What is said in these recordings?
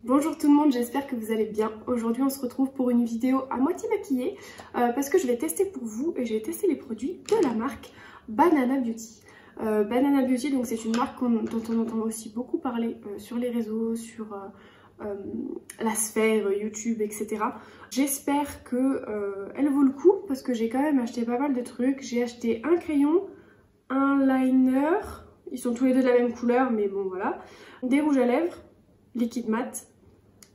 Bonjour tout le monde, j'espère que vous allez bien. Aujourd'hui on se retrouve pour une vidéo à moitié maquillée parce que je vais tester pour vous et j'ai testé les produits de la marque Banana Beauty. Banana Beauty, donc c'est une marque dont on entend aussi beaucoup parler sur les réseaux, sur la sphère, YouTube, etc. J'espère que elle vaut le coup parce que j'ai quand même acheté pas mal de trucs. J'ai acheté un crayon, un liner, ils sont tous les deux de la même couleur mais bon voilà, des rouges à lèvres, liquide mat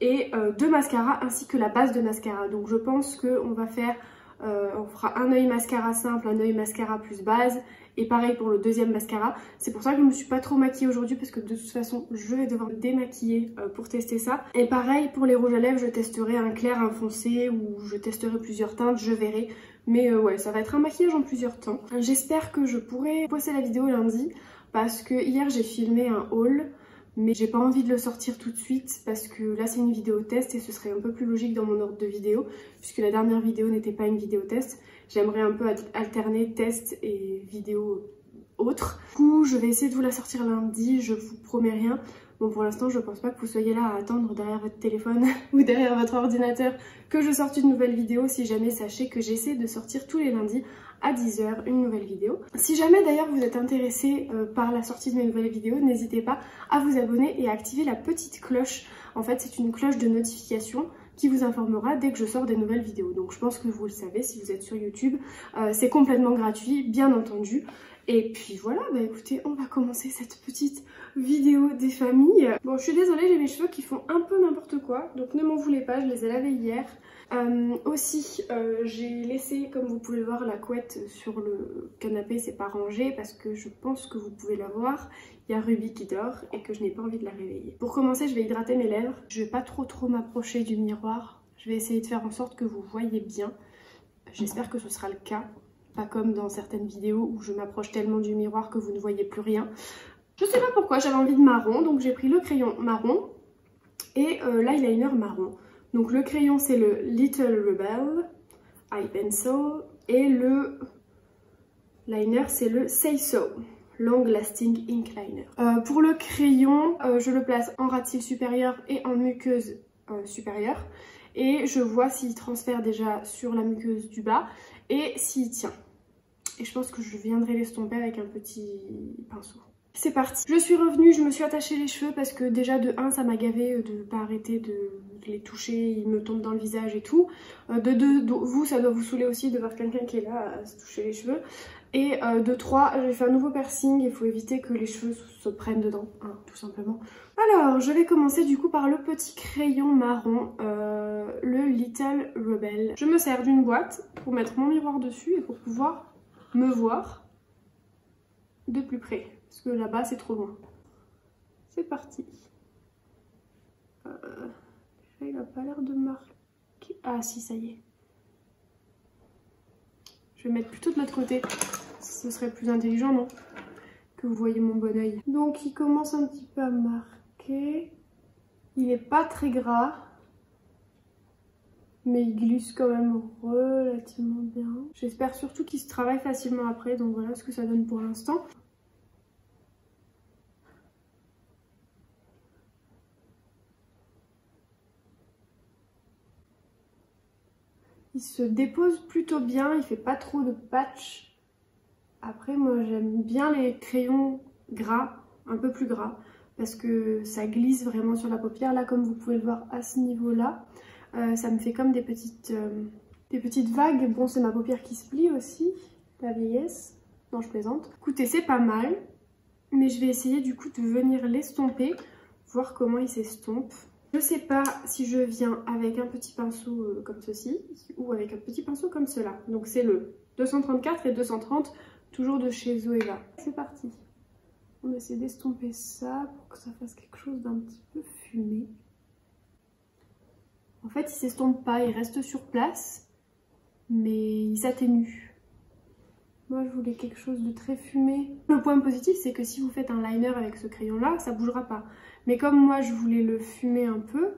et deux mascaras ainsi que la base de mascara. Donc je pense qu'on va faire, on fera un œil mascara simple, un œil mascara plus base et pareil pour le deuxième mascara. C'est pour ça que je me suis pas trop maquillée aujourd'hui parce que de toute façon je vais devoir me démaquiller pour tester ça. Et pareil pour les rouges à lèvres, je testerai un clair, un foncé ou je testerai plusieurs teintes, je verrai. Mais ouais, ça va être un maquillage en plusieurs temps. J'espère que je pourrai poster la vidéo lundi parce que hier j'ai filmé un haul. Mais j'ai pas envie de le sortir tout de suite parce que là c'est une vidéo test et ce serait un peu plus logique dans mon ordre de vidéo puisque la dernière vidéo n'était pas une vidéo test. J'aimerais un peu alterner test et vidéo autre. Du coup je vais essayer de vous la sortir lundi, je vous promets rien. Bon pour l'instant je pense pas que vous soyez là à attendre derrière votre téléphone ou derrière votre ordinateur que je sorte une nouvelle vidéo. Si jamais, sachez que j'essaie de sortir tous les lundis à 10 h une nouvelle vidéo. Si jamais d'ailleurs vous êtes intéressé par la sortie de mes nouvelles vidéos, n'hésitez pas à vous abonner et à activer la petite cloche. En fait c'est une cloche de notification qui vous informera dès que je sors des nouvelles vidéos. Donc je pense que vous le savez si vous êtes sur YouTube, c'est complètement gratuit bien entendu. Et puis voilà, bah écoutez, on va commencer cette petite vidéo des familles. Bon, je suis désolée, j'ai mes cheveux qui font un peu n'importe quoi, donc ne m'en voulez pas, je les ai lavés hier. Aussi, j'ai laissé, comme vous pouvez le voir, la couette sur le canapé, c'est pas rangé parce que je pense que vous pouvez la voir. Il y a Ruby qui dort et que je n'ai pas envie de la réveiller. Pour commencer, je vais hydrater mes lèvres. Je vais pas trop m'approcher du miroir. Je vais essayer de faire en sorte que vous voyez bien. J'espère que ce sera le cas. Pas comme dans certaines vidéos où je m'approche tellement du miroir que vous ne voyez plus rien. Je sais pas pourquoi, j'avais envie de marron, donc j'ai pris le crayon marron et l'eyeliner marron. Donc le crayon c'est le Little Rebel Eye Pencil et le liner c'est le Say So Long Lasting Ink Liner. Pour le crayon, je le place en ras de cils supérieur et en muqueuse supérieure. Et je vois s'il transfère déjà sur la muqueuse du bas et s'il tient. Et je pense que je viendrai l'estomper avec un petit pinceau. C'est parti. Je suis revenue, je me suis attachée les cheveux parce que déjà de 1 ça m'a gavé de pas arrêter de les toucher, ils me tombent dans le visage et tout. De 2, vous ça doit vous saouler aussi de voir quelqu'un qui est là à se toucher les cheveux. Et de 3, j'ai fait un nouveau piercing, il faut éviter que les cheveux se prennent dedans, hein, tout simplement. Alors, je vais commencer du coup par le petit crayon marron, le Little Rebel. Je me sers d'une boîte pour mettre mon miroir dessus et pour pouvoir me voir de plus près. Parce que là-bas, c'est trop loin. C'est parti. Il n'a pas l'air de marquer. Ah si, ça y est. Je vais mettre plutôt de l'autre côté. Ce serait plus intelligent, non? Que vous voyez mon bon oeil. Donc il commence un petit peu à marquer. Il n'est pas très gras. Mais il glisse quand même relativement bien. J'espère surtout qu'il se travaille facilement après. Donc voilà ce que ça donne pour l'instant. Il se dépose plutôt bien, il fait pas trop de patch. Après moi j'aime bien les crayons gras, un peu plus gras, parce que ça glisse vraiment sur la paupière. Là comme vous pouvez le voir à ce niveau là, ça me fait comme des petites vagues. Bon c'est ma paupière qui se plie aussi, la vieillesse. Non je plaisante. Écoutez c'est pas mal, mais je vais essayer du coup de venir l'estomper, voir comment il s'estompe. Je sais pas si je viens avec un petit pinceau comme ceci ou avec un petit pinceau comme cela. Donc c'est le 234 et 230, toujours de chez Zoeva. C'est parti. On va essayer d'estomper ça pour que ça fasse quelque chose d'un petit peu fumé. En fait il s'estompe pas, il reste sur place, mais il s'atténue. Moi je voulais quelque chose de très fumé. Le point positif c'est que si vous faites un liner avec ce crayon là, ça bougera pas. Mais comme moi je voulais le fumer un peu,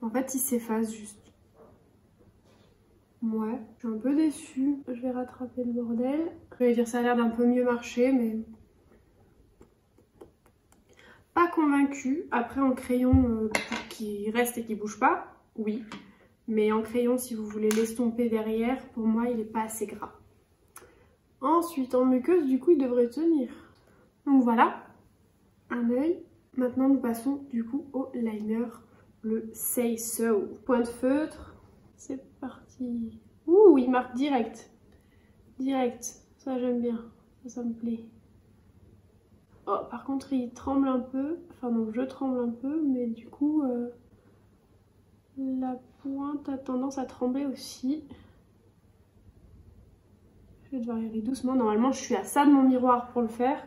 en fait il s'efface juste. Ouais, je suis un peu déçue. Je vais rattraper le bordel. Je vais dire ça a l'air d'un peu mieux marcher, mais pas convaincue. Après en crayon qui reste et qui bouge pas, oui. Mais en crayon, si vous voulez l'estomper derrière, pour moi, il n'est pas assez gras. Ensuite, en muqueuse, du coup, il devrait tenir. Donc voilà, un œil. Maintenant, nous passons du coup au liner, le Say So. Point de feutre, c'est parti. Ouh, il marque direct. Direct, ça j'aime bien, ça me plaît. Oh, par contre, il tremble un peu. Enfin non, je tremble un peu, mais du coup, la pointe a tendance à trembler aussi. Je vais devoir y aller doucement. Normalement, je suis à ça de mon miroir pour le faire.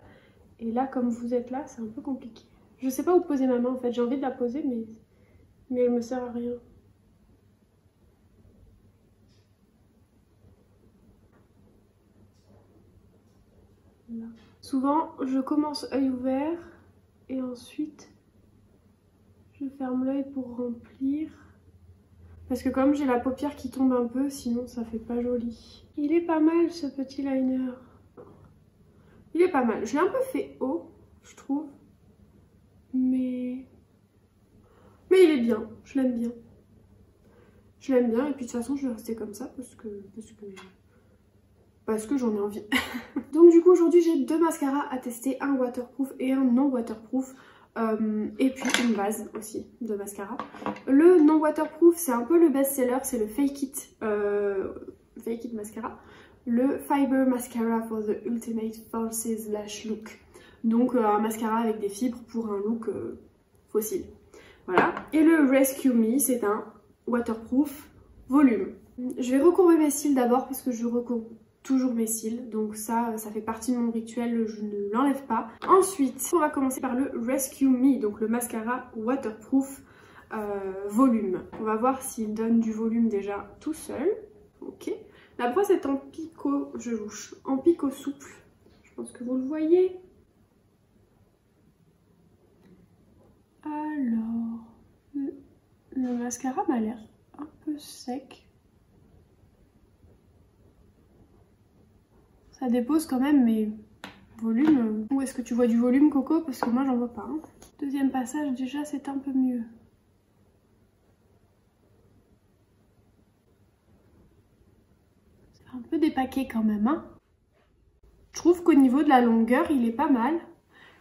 Et là, comme vous êtes là, c'est un peu compliqué. Je sais pas où poser ma main en fait. J'ai envie de la poser, mais elle me sert à rien. Là. Souvent, je commence œil ouvert et ensuite, je ferme l'œil pour remplir. Parce que comme j'ai la paupière qui tombe un peu, sinon ça fait pas joli. Il est pas mal ce petit liner. Il est pas mal. Je l'ai un peu fait haut, je trouve. Mais il est bien. Je l'aime bien. Je l'aime bien et puis de toute façon je vais rester comme ça parce que j'en ai envie. Donc du coup aujourd'hui j'ai deux mascaras à tester, un waterproof et un non waterproof. Et puis une base aussi de mascara. Le non waterproof c'est un peu le best seller, c'est le Fake It mascara. Le Fiber Mascara for the Ultimate Falsies Lash Look. Donc un mascara avec des fibres pour un look fossile. Voilà. Et le Rescue Me c'est un waterproof volume. Je vais recourber mes cils d'abord parce que je recourbe toujours mes cils, donc ça fait partie de mon rituel, je ne l'enlève pas. Ensuite, on va commencer par le Rescue Me, donc le mascara waterproof volume. On va voir s'il donne du volume déjà tout seul. Ok. La brosse est en picot, je louche, en picot souple. Je pense que vous le voyez. Alors, le mascara m'a l'air un peu sec. Ça dépose quand même, mais volume... Où est-ce que tu vois du volume, Coco? Parce que moi, j'en vois pas. Hein. Deuxième passage, déjà, c'est un peu mieux. C'est un peu dépaqué quand même. Hein. Je trouve qu'au niveau de la longueur, il est pas mal.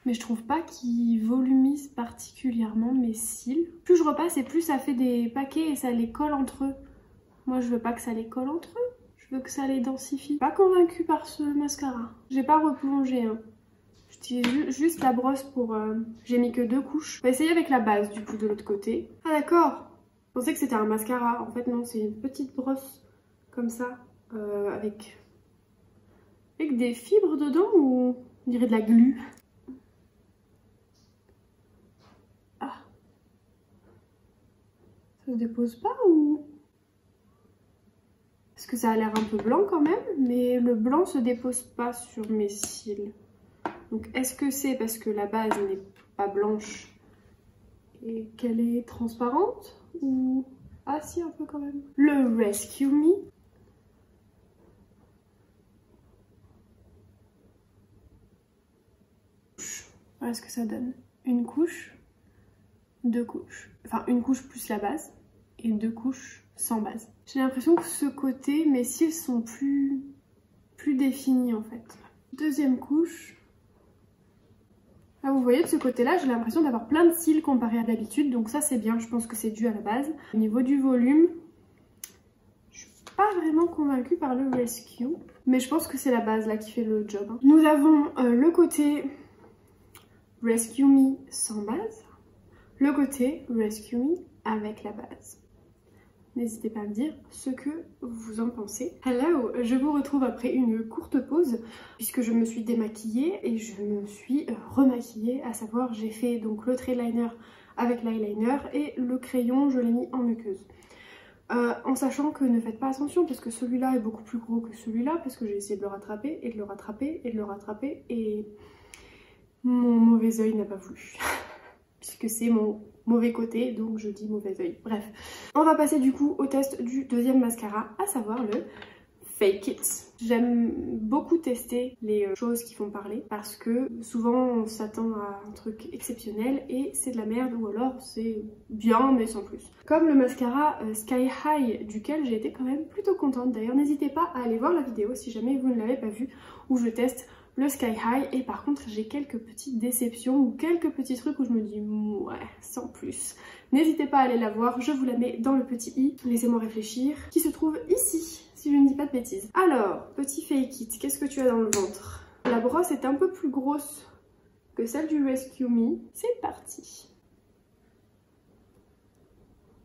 Mais je trouve pas qu'il volumise particulièrement mes cils. Plus je repasse et plus ça fait des paquets et ça les colle entre eux. Moi, je veux pas que ça les colle entre eux. Je veux que ça les densifie. Pas convaincue par ce mascara. J'ai pas replongé. Hein. J'utilise juste la brosse pour... J'ai mis que 2 couches. On va essayer avec la base du coup de l'autre côté. Ah d'accord. Je pensais que c'était un mascara. En fait non, c'est une petite brosse comme ça. Avec des fibres dedans ou on dirait de la glu. Ah. Ça se dépose pas ou... Parce que ça a l'air un peu blanc quand même, mais le blanc se dépose pas sur mes cils. Donc est-ce que c'est parce que la base n'est pas blanche et qu'elle est transparente ou... Ah si, un peu quand même. Le Rescue Me. Voilà ce que ça donne. Une couche, 2 couches. Enfin une couche plus la base et 2 couches sans base. J'ai l'impression que ce côté, mes cils sont plus définis en fait. Deuxième couche. Là vous voyez de ce côté là, j'ai l'impression d'avoir plein de cils comparé à d'habitude. Donc ça c'est bien, je pense que c'est dû à la base. Au niveau du volume, je suis pas vraiment convaincue par le Rescue. Mais je pense que c'est la base là qui fait le job. Hein. Nous avons le côté Rescue Me sans base. Le côté Rescue Me avec la base. N'hésitez pas à me dire ce que vous en pensez. Hello, je vous retrouve après une courte pause puisque je me suis démaquillée et je me suis remaquillée, à savoir j'ai fait donc le trait liner avec l'eyeliner et le crayon je l'ai mis en muqueuse. En sachant que ne faites pas attention parce que celui-là est beaucoup plus gros que celui-là parce que j'ai essayé de le rattraper et de le rattraper et de le rattraper et mon mauvais œil n'a pas voulu puisque c'est mon mauvais côté, donc je dis mauvais œil. Bref, on va passer du coup au test du deuxième mascara, à savoir le Fake It. J'aime beaucoup tester les choses qui font parler parce que souvent on s'attend à un truc exceptionnel et c'est de la merde ou alors c'est bien mais sans plus. Comme le mascara Sky High duquel j'ai été quand même plutôt contente. D'ailleurs n'hésitez pas à aller voir la vidéo si jamais vous ne l'avez pas vue où je teste le Sky High et par contre j'ai quelques petites déceptions ou quelques petits trucs où je me dis ouais sans plus. N'hésitez pas à aller la voir, je vous la mets dans le petit i, laissez-moi réfléchir, qui se trouve ici si je ne dis pas de bêtises. Alors, petit fake it, qu'est-ce que tu as dans le ventre? La brosse est un peu plus grosse que celle du Rescue Me, c'est parti.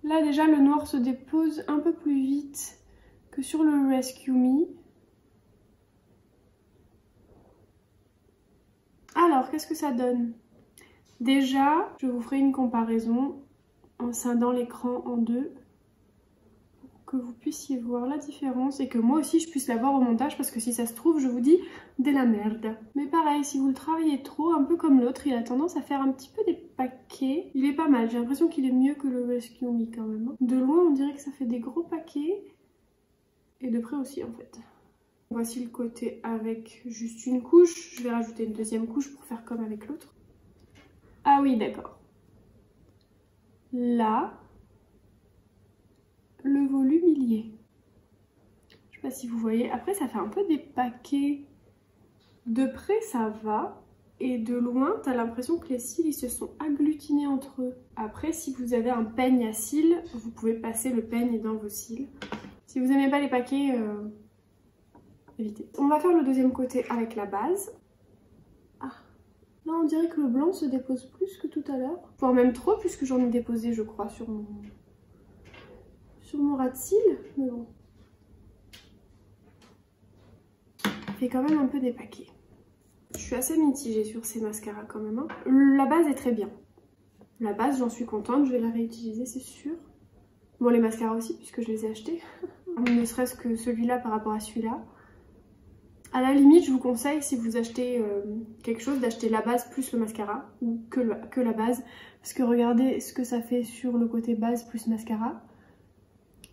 Là déjà le noir se dépose un peu plus vite que sur le Rescue Me. Alors, qu'est-ce que ça donne? Déjà, je vous ferai une comparaison en scindant l'écran en deux pour que vous puissiez voir la différence et que moi aussi je puisse la voir au montage parce que si ça se trouve, je vous dis de la merde. Mais pareil, si vous le travaillez trop, un peu comme l'autre, il a tendance à faire un petit peu des paquets. Il est pas mal, j'ai l'impression qu'il est mieux que le Rescue Me quand même. De loin, on dirait que ça fait des gros paquets et de près aussi en fait. Voici le côté avec juste une couche. Je vais rajouter une deuxième couche pour faire comme avec l'autre. Ah oui, d'accord. Là, le volume il y est. Je sais pas si vous voyez. Après, ça fait un peu des paquets. De près, ça va. Et de loin, t'as l'impression que les cils ils se sont agglutinés entre eux. Après, si vous avez un peigne à cils, vous pouvez passer le peigne dans vos cils. Si vous n'aimez pas les paquets... évitez. On va faire le deuxième côté avec la base. Ah, là on dirait que le blanc se dépose plus que tout à l'heure. Voire même trop puisque j'en ai déposé je crois sur mon ras de cils. Mais bon. Il fait quand même un peu des paquets. Je suis assez mitigée sur ces mascaras quand même. Hein. La base est très bien. La base j'en suis contente, je vais la réutiliser c'est sûr. Bon les mascaras aussi puisque je les ai achetés. Ne serait-ce que celui-là par rapport à celui-là. À la limite, je vous conseille, si vous achetez quelque chose, d'acheter la base plus le mascara, ou que la base. Parce que regardez ce que ça fait sur le côté base plus mascara,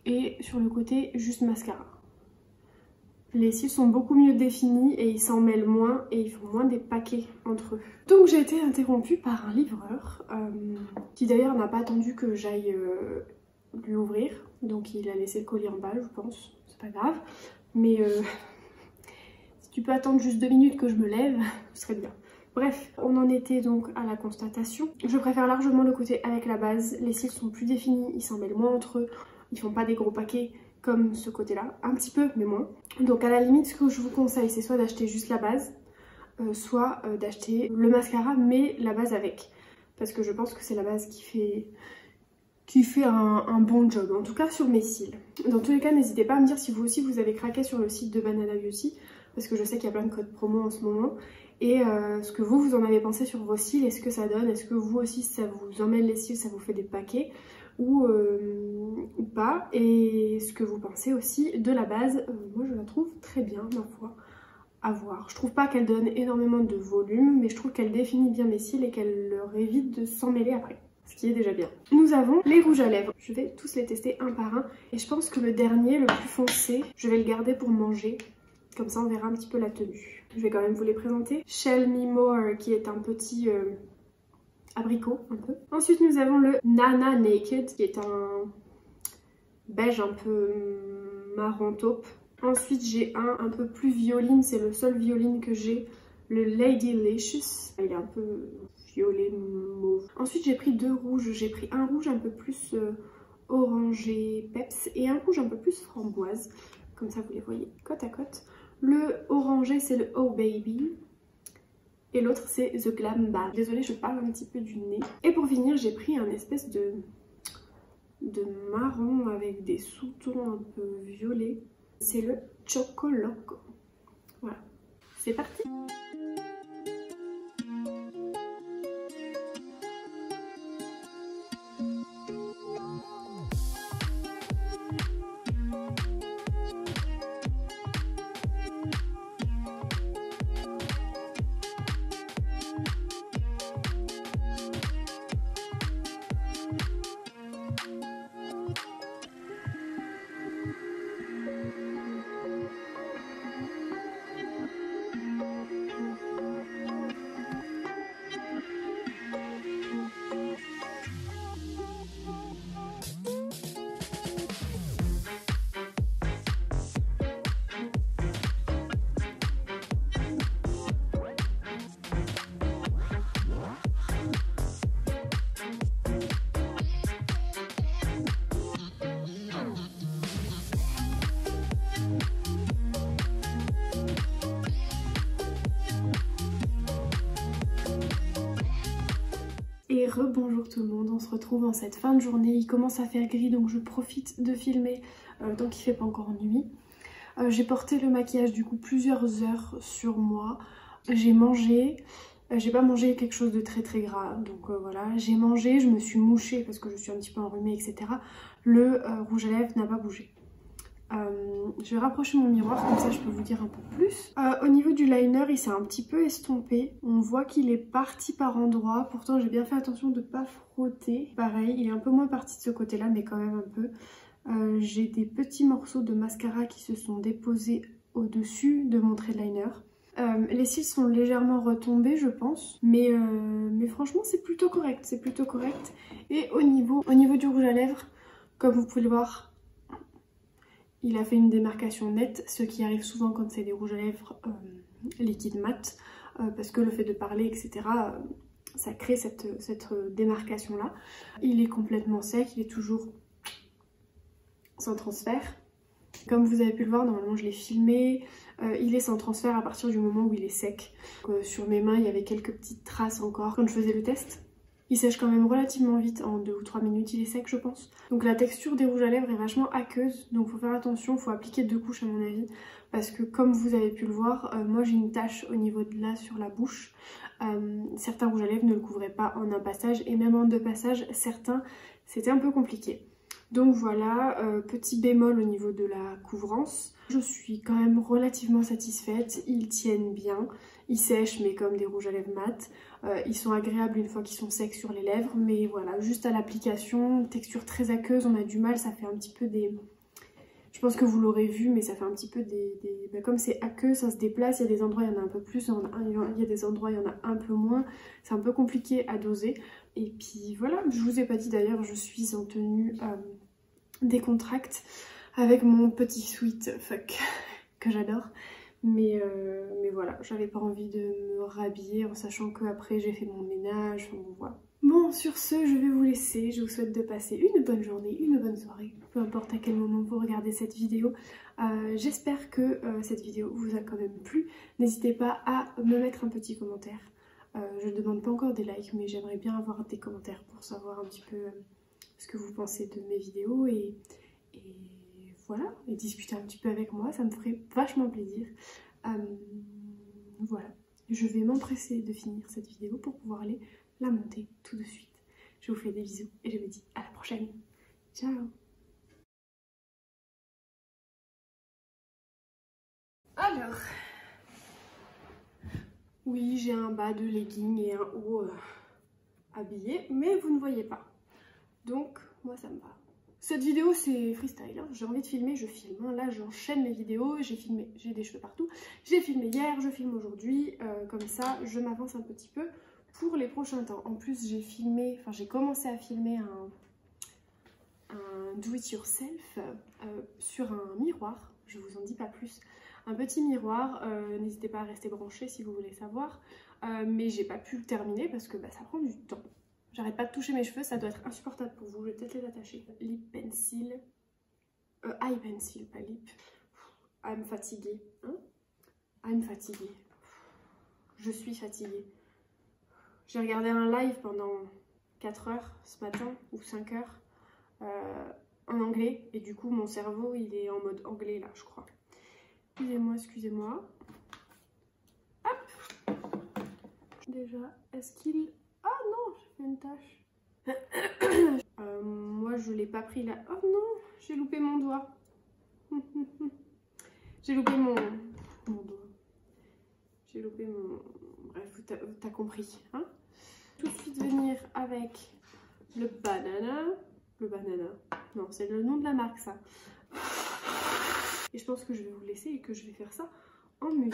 et sur le côté juste mascara. Les cils sont beaucoup mieux définis, et ils s'en mêlent moins, et ils font moins des paquets entre eux. Donc j'ai été interrompue par un livreur, qui d'ailleurs n'a pas attendu que j'aille lui ouvrir. Donc il a laissé le colis en bas, je pense, c'est pas grave. Mais... tu peux attendre juste 2 minutes que je me lève, ce serait bien. Bref, on en était donc à la constatation. Je préfère largement le côté avec la base. Les cils sont plus définis, ils s'en mêlent moins entre eux. Ils font pas des gros paquets comme ce côté-là. Un petit peu, mais moins. Donc à la limite, ce que je vous conseille, c'est soit d'acheter juste la base, soit d'acheter le mascara, mais la base avec. Parce que je pense que c'est la base qui fait un bon job, en tout cas sur mes cils. Dans tous les cas, n'hésitez pas à me dire si vous aussi vous avez craqué sur le site de Banana Beauty. Parce que je sais qu'il y a plein de codes promo en ce moment. Et ce que vous en avez pensé sur vos cils, est-ce que ça donne? Est-ce que vous aussi ça vous emmêle les cils, ça vous fait des paquets ou pas? Et ce que vous pensez aussi de la base, moi je la trouve très bien ma foi, à voir. Je trouve pas qu'elle donne énormément de volume, mais je trouve qu'elle définit bien mes cils et qu'elle leur évite de s'en mêler après. Ce qui est déjà bien. Nous avons les rouges à lèvres. Je vais tous les tester un par un. Et je pense que le dernier, le plus foncé, je vais le garder pour manger. Comme ça on verra un petit peu la tenue. Je vais quand même vous les présenter. Shell Me More qui est un petit abricot un peu. Ensuite nous avons le Nana Naked qui est un beige un peu marron taupe. Ensuite j'ai un peu plus violine, c'est le seul violine que j'ai. Le Ladylicious. Il est un peu violet mauve. Ensuite j'ai pris 2 rouges. J'ai pris un rouge un peu plus orangé peps et un rouge un peu plus framboise. Comme ça vous les voyez côte à côte. Le orangé c'est le Oh Baby et l'autre c'est The Glam Bad. Désolée je parle un petit peu du nez. Et pour finir j'ai pris un espèce de marron avec des sous-tons un peu violets. C'est le Choco Loco. Voilà, c'est parti. Rebonjour tout le monde, on se retrouve en cette fin de journée. Il commence à faire gris donc je profite de filmer tant qu'il fait pas encore nuit. J'ai porté le maquillage du coup plusieurs heures sur moi. J'ai mangé, j'ai pas mangé quelque chose de très gras, donc voilà. J'ai mangé, je me suis mouchée parce que je suis un petit peu enrhumée, etc. Le rouge à lèvres n'a pas bougé. Je vais rapprocher mon miroir, comme ça je peux vous dire un peu plus. Au niveau du liner, il s'est un petit peu estompé. On voit qu'il est parti par endroits. Pourtant j'ai bien fait attention de ne pas frotter. Pareil, il est un peu moins parti de ce côté-là, mais quand même un peu. J'ai des petits morceaux de mascara qui se sont déposés au-dessus de mon trait de liner. Les cils sont légèrement retombés je pense, mais franchement c'est plutôt correct, c'est plutôt correct. Et au niveau du rouge à lèvres, comme vous pouvez le voir, il a fait une démarcation nette, ce qui arrive souvent quand c'est des rouges à lèvres liquide mat, parce que le fait de parler, etc., ça crée cette démarcation là. Il est complètement sec, il est toujours sans transfert. Comme vous avez pu le voir, normalement je l'ai filmé, il est sans transfert à partir du moment où il est sec. Donc, sur mes mains il y avait quelques petites traces encore quand je faisais le test. Il sèche quand même relativement vite, en 2 ou 3 minutes il est sec je pense. Donc la texture des rouges à lèvres est vachement aqueuse, donc faut faire attention, faut appliquer 2 couches à mon avis. Parce que comme vous avez pu le voir, moi j'ai une tache au niveau de là sur la bouche. Certains rouges à lèvres ne le couvraient pas en un passage, et même en 2 passages, certains c'était un peu compliqué. Donc voilà, petit bémol au niveau de la couvrance. Je suis quand même relativement satisfaite, ils tiennent bien, ils sèchent mais comme des rouges à lèvres mat. Ils sont agréables une fois qu'ils sont secs sur les lèvres, mais voilà, juste à l'application, texture très aqueuse, on a du mal, ça fait un petit peu des... Je pense que vous l'aurez vu, mais ça fait un petit peu des... Comme c'est aqueux, ça se déplace, il y a des endroits il y en a un peu plus, il y a des endroits il y en a un peu moins, c'est un peu compliqué à doser. Et puis voilà, je vous ai pas dit d'ailleurs, je suis en tenue décontracte avec mon petit sweat fuck que j'adore. Mais voilà, j'avais pas envie de me rhabiller en sachant qu'après j'ai fait mon ménage, enfin bon voilà. Bon, sur ce, je vais vous laisser, je vous souhaite de passer une bonne journée, une bonne soirée, peu importe à quel moment vous regardez cette vidéo. J'espère que cette vidéo vous a quand même plu. N'hésitez pas à me mettre un petit commentaire. Je ne demande pas encore des likes, mais j'aimerais bien avoir des commentaires pour savoir un petit peu ce que vous pensez de mes vidéos et voilà, et discuter un petit peu avec moi, ça me ferait vachement plaisir. Voilà, je vais m'empresser de finir cette vidéo pour pouvoir aller la monter tout de suite. Je vous fais des bisous et je vous dis à la prochaine. Ciao. Alors, oui, j'ai un bas de legging et un haut habillé, mais vous ne voyez pas. Donc, moi ça me va. Cette vidéo c'est freestyle, hein. J'ai envie de filmer, je filme. Hein. Là j'enchaîne mes vidéos, j'ai filmé, j'ai des cheveux partout. J'ai filmé hier, je filme aujourd'hui, comme ça je m'avance un petit peu pour les prochains temps. En plus j'ai filmé, enfin j'ai commencé à filmer un do it yourself sur un miroir, je vous en dis pas plus. Un petit miroir, n'hésitez pas à rester branché si vous voulez savoir, mais j'ai pas pu le terminer parce que ça prend du temps. J'arrête pas de toucher mes cheveux, ça doit être insupportable pour vous, je vais peut-être les attacher. Lip pencil, eye pencil, pas lip. I'm fatiguée, hein? I'm fatiguée. Je suis fatiguée. J'ai regardé un live pendant 4 heures ce matin, ou 5 heures, en anglais. Et du coup, mon cerveau, il est en mode anglais là, je crois. Excusez-moi, excusez-moi. Hop! Déjà, est-ce qu'il... Ah non, j'ai fait une tache. Moi je l'ai pas pris là. Oh non, j'ai loupé mon doigt. J'ai loupé mon doigt. J'ai loupé mon... Bref, t'as compris. Hein, tout de suite venir avec le banana. Le banana. Non, c'est le nom de la marque ça. Et je pense que je vais vous laisser et que je vais faire ça en musique.